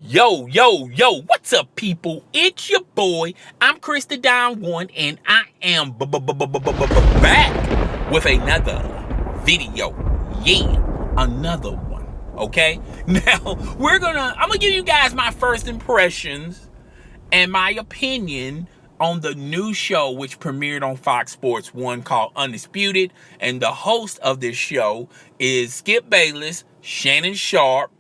Yo, yo, yo, what's up, people? It's your boy. I'm Chris the Down One, and I am back with another video. Yeah, another one. Okay? Now, I'm gonna give you guys my first impressions and my opinion on the new show which premiered on Fox Sports 1 called Undisputed. And the host of this show is Skip Bayless, Shannon Sharp,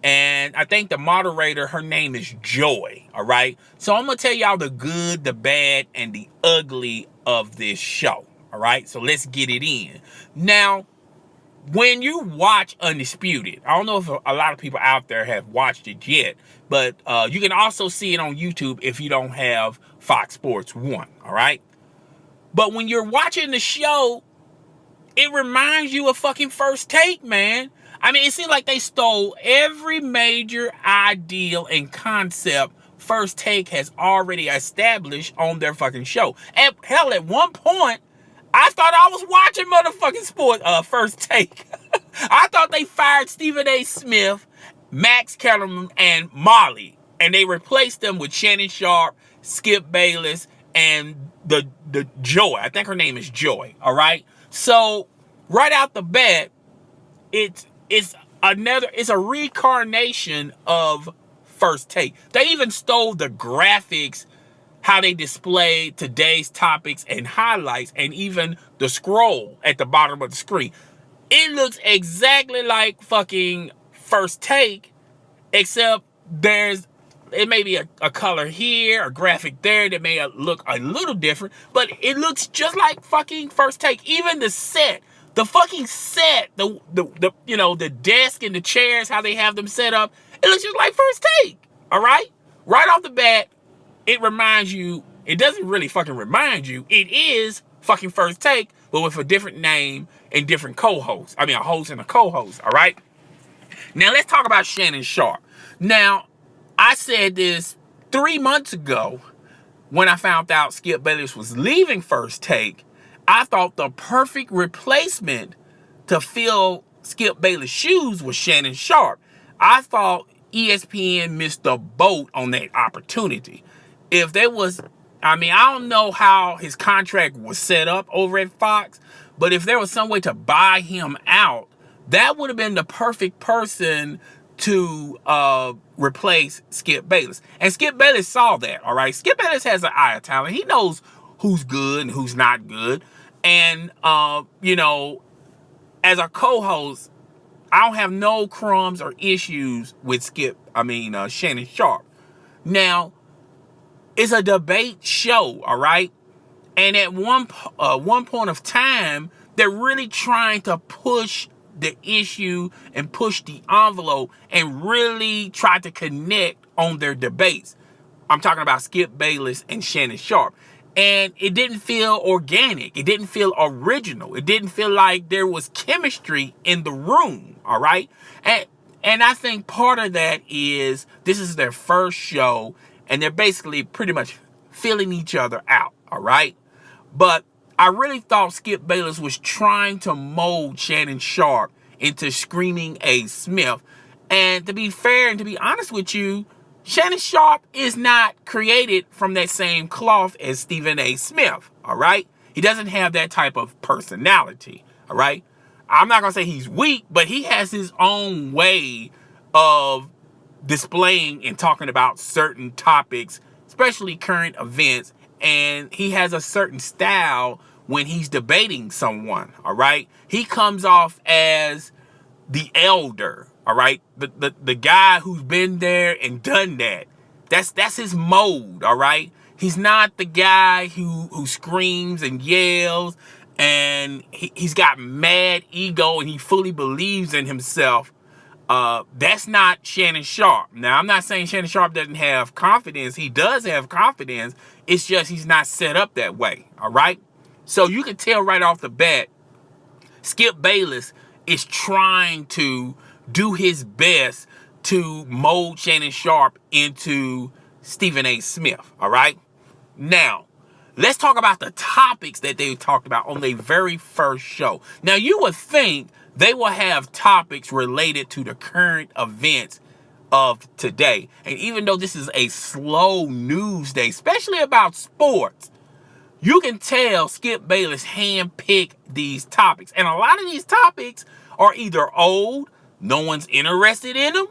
and I think the moderator, her name is Joy. All right. So I'm going to tell y'all the good, the bad, and the ugly of this show. All right. So let's get it in. Now, when you watch Undisputed, I don't know if a lot of people out there have watched it yet, but you can also see it on YouTube if you don't have Fox Sports 1. All right. But when you're watching the show, it reminds you of fucking First Take, man. I mean, it seems like they stole every major ideal and concept First Take has already established on their fucking show. And hell, at one point, I thought I was watching First Take. I thought they fired Stephen A. Smith, Max Kellerman, and Molly, and they replaced them with Shannon Sharp, Skip Bayless, and the Joy. I think her name is Joy. All right. So right out the bat, it's a reincarnation of First Take. They even stole the graphics, how they display today's topics and highlights, and even the scroll at the bottom of the screen. It looks exactly like fucking First Take, except it may be a color here, a graphic there that may look a little different, but it looks just like fucking First Take. Even the set, the fucking set, the desk and the chairs, how they have them set up, it looks just like First Take. All right? Right off the bat, it reminds you, it doesn't really fucking remind you, it is fucking First Take, but with a different name and different co-hosts. I mean, a host and a co-host, all right? Now, let's talk about Shannon Sharp. Now, I said this 3 months ago when I found out Skip Bayless was leaving First Take. I thought the perfect replacement to fill Skip Bayless' shoes was Shannon Sharp. I thought ESPN missed the boat on that opportunity. If there was, I don't know how his contract was set up over at Fox, but if there was some way to buy him out, that would have been the perfect person to replace Skip Bayless. And Skip Bayless saw that, all right? Skip Bayless has an eye of talent. He knows who's good and who's not good. And, as a co-host, I don't have no crumbs or issues with Shannon Sharp. Now, it's a debate show, all right? And at one point of time, they're really trying to push the issue and push the envelope and really try to connect on their debates. I'm talking about Skip Bayless and Shannon Sharp. And it didn't feel organic. It didn't feel original. It didn't feel like there was chemistry in the room, all right? And I think part of that is this is their first show, and they're basically pretty much filling each other out, all right? But I really thought Skip Bayless was trying to mold Shannon Sharp into Screaming A. Smith. And to be fair and to be honest with you, Shannon Sharp is not created from that same cloth as Stephen A. Smith, all right? He doesn't have that type of personality, all right? I'm not going to say he's weak, but he has his own way of displaying and talking about certain topics, especially current events, and he has a certain style when he's debating someone, all right? He comes off as the elder, all right? The guy who's been there and done that. That's his mode, all right? He's not the guy who screams and yells, and he's got mad ego and he fully believes in himself. That's not Shannon Sharp. Now, I'm not saying Shannon Sharp doesn't have confidence. He does have confidence. It's just he's not set up that way, all right? So you can tell right off the bat, Skip Bayless is trying to do his best to mold Shannon Sharp into Stephen A. Smith, all right? Now, let's talk about the topics that they talked about on their very first show. Now, you would think they will have topics related to the current events of today. And even though this is a slow news day, especially about sports, you can tell Skip Bayless handpicked these topics. And a lot of these topics are either old, no one's interested in them,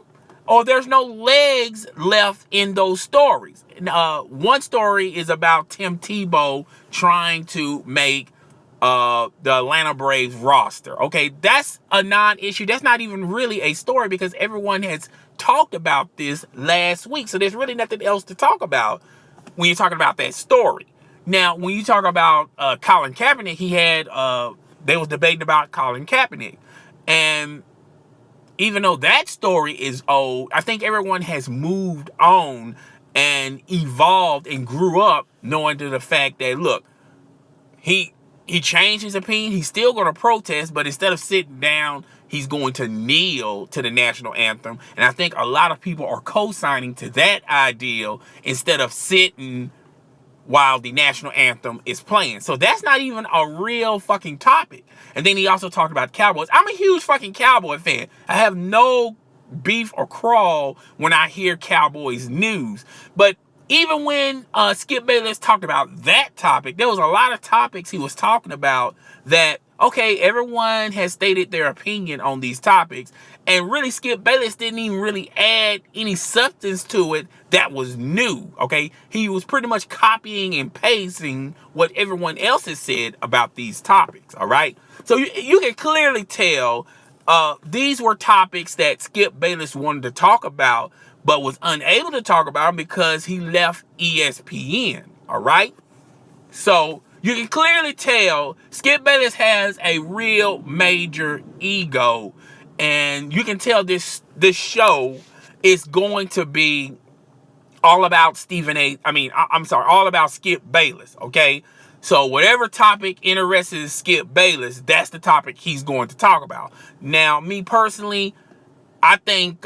or there's no legs left in those stories. One story is about Tim Tebow trying to make the Atlanta Braves roster. Okay, that's a non-issue. That's not even really a story because everyone has talked about this last week. So there's really nothing else to talk about when you're talking about that story. Now, when you talk about Colin Kaepernick, they was debating about Colin Kaepernick. And even though that story is old, I think everyone has moved on and evolved and grew up knowing to the fact that, look, he changed his opinion. He's still going to protest, but instead of sitting down, he's going to kneel to the national anthem. And I think a lot of people are co-signing to that ideal instead of sitting while the national anthem is playing. So that's not even a real fucking topic. And then he also talked about Cowboys. I'm a huge fucking Cowboy fan. I have no beef or crawl when I hear Cowboys news. But even when Skip Bayless talked about that topic, there was a lot of topics he was talking about that, okay, everyone has stated their opinion on these topics. And really, Skip Bayless didn't even really add any substance to it that was new, okay? He was pretty much copying and pasting what everyone else has said about these topics, all right? So you can clearly tell these were topics that Skip Bayless wanted to talk about, but was unable to talk about because he left ESPN, all right? So you can clearly tell Skip Bayless has a real major ego, and you can tell this show is going to be all about all about Skip Bayless, okay? So whatever topic interests Skip Bayless, that's the topic he's going to talk about. Now, me personally, I think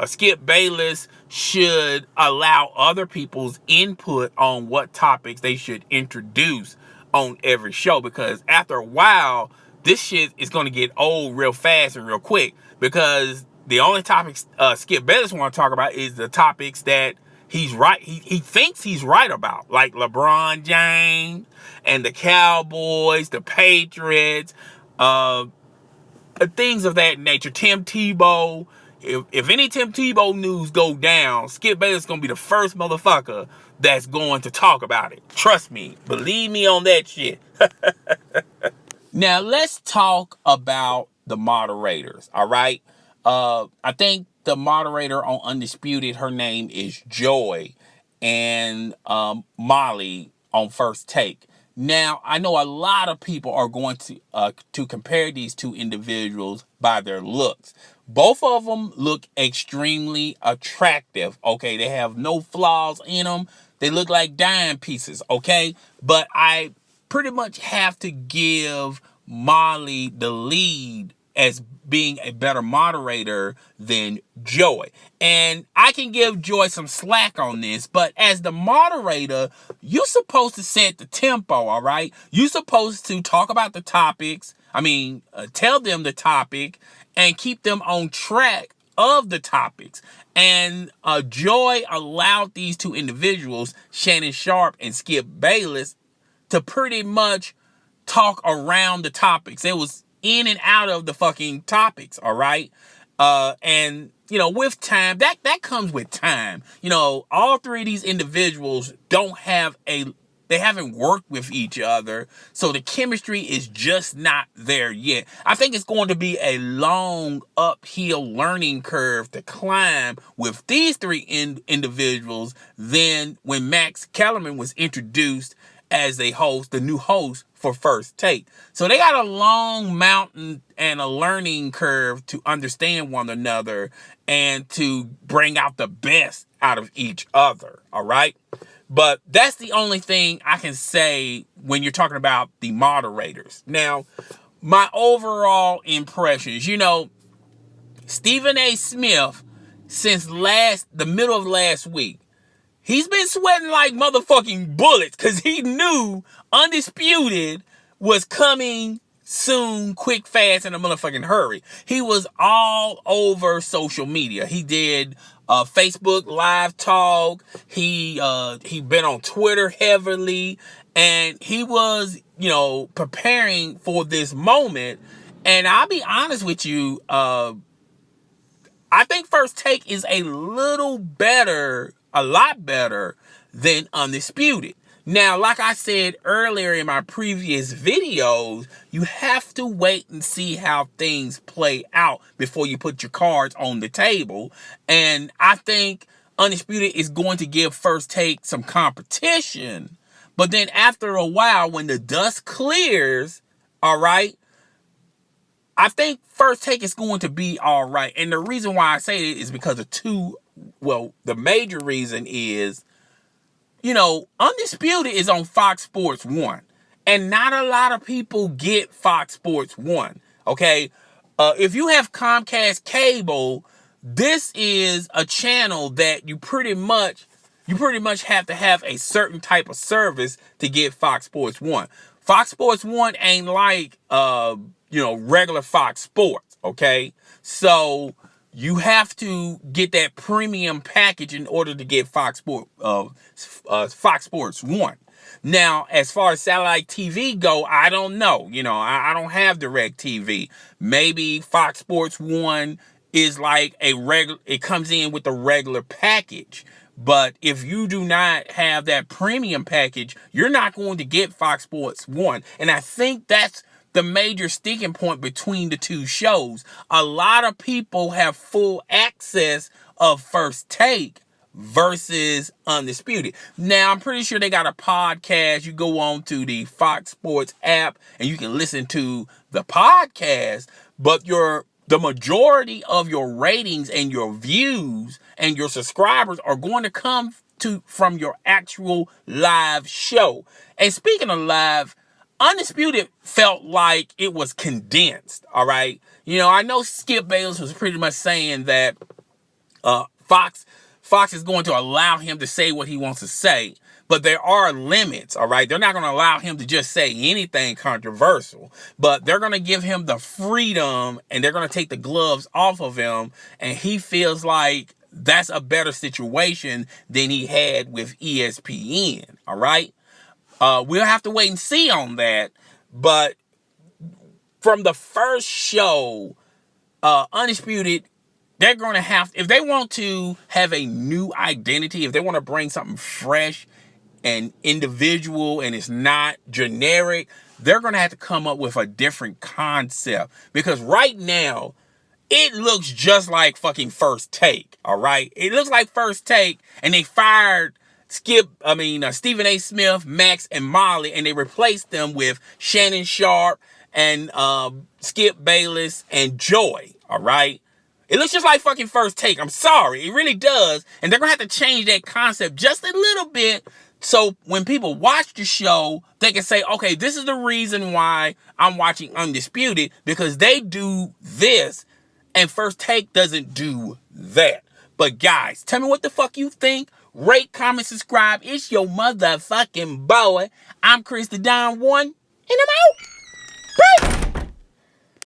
Skip Bayless should allow other people's input on what topics they should introduce on every show, because after a while, this shit is going to get old real fast and real quick, because the only topics Skip Bayless want to talk about is the topics that he's right. He thinks he's right about, like LeBron James and the Cowboys, the Patriots, things of that nature. Tim Tebow. If any Tim Tebow news go down, Skip Bayless is going to be the first motherfucker that's going to talk about it. Trust me. Believe me on that shit. Now, let's talk about the moderators, all right? I think the moderator on Undisputed, her name is Joy, and Molly on First Take. Now, I know a lot of people are going to compare these two individuals by their looks. Both of them look extremely attractive, okay? They have no flaws in them. They look like dime pieces, okay? But I pretty much have to give Molly the lead as being a better moderator than Joy. And I can give Joy some slack on this, but as the moderator, you're supposed to set the tempo, all right? You're supposed to talk about the topics, tell them the topic, and keep them on track of the topics. And Joy allowed these two individuals, Shannon Sharp and Skip Bayless, to pretty much talk around the topics. It was in and out of the fucking topics, all right? And, with time, that comes with time. All three of these individuals they haven't worked with each other, so the chemistry is just not there yet. I think it's going to be a long uphill learning curve to climb with these three individuals than when Max Kellerman was introduced as the new host for First Take. So they got a long mountain and a learning curve to understand one another and to bring out the best out of each other, all right? But that's the only thing I can say when you're talking about the moderators. Now, my overall impressions, Stephen A. Smith, since the middle of last week, he's been sweating like motherfucking bullets because he knew Undisputed was coming soon, quick, fast, in a motherfucking hurry. He was all over social media. He did Facebook live talk. He been on Twitter heavily, and he was, preparing for this moment. And I'll be honest with you, I think First Take is a lot better than Undisputed. Now, like I said earlier in my previous videos, you have to wait and see how things play out before you put your cards on the table. And I think Undisputed is going to give First Take some competition. But then after a while, when the dust clears, all right, I think First Take is going to be all right. And the reason why I say it is because of the major reason is, Undisputed is on Fox Sports 1. And not a lot of people get Fox Sports 1. Okay? If you have Comcast cable, this is a channel that you pretty much have to have a certain type of service to get Fox Sports 1. Fox Sports 1 ain't like regular Fox Sports, okay? So you have to get that premium package in order to get Fox Sports 1. Now, as far as satellite TV go, I don't know. I don't have direct TV. Maybe Fox Sports 1 is like it comes in with the regular package. But if you do not have that premium package, you're not going to get Fox Sports 1. And I think that's the major sticking point between the two shows. A lot of people have full access of First Take versus Undisputed. Now, I'm pretty sure they got a podcast. You go on to the Fox Sports app and you can listen to the podcast, but the majority of your ratings and your views and your subscribers are going to come from your actual live show. And speaking of live, Undisputed felt like it was condensed, all right? I know Skip Bayless was pretty much saying that Fox is going to allow him to say what he wants to say, but there are limits, all right? They're not going to allow him to just say anything controversial, but they're going to give him the freedom and they're going to take the gloves off of him, and he feels like that's a better situation than he had with ESPN, all right? We'll have to wait and see on that. But from the first show, Undisputed, they're going to have, if they want to have a new identity, if they want to bring something fresh and individual and it's not generic, they're going to have to come up with a different concept. Because right now, it looks just like fucking First Take, all right? It looks like First Take, and they fired Stephen A. Smith, Max, and Molly, and they replaced them with Shannon Sharp and Skip Bayless and Joy, all right? It looks just like fucking First Take. I'm sorry. It really does. And they're going to have to change that concept just a little bit so when people watch the show, they can say, okay, this is the reason why I'm watching Undisputed, because they do this and First Take doesn't do that. But guys, tell me what the fuck you think. Rate, comment, subscribe. It's your motherfucking boy. I'm Chris the Don One, and I'm out. Bye.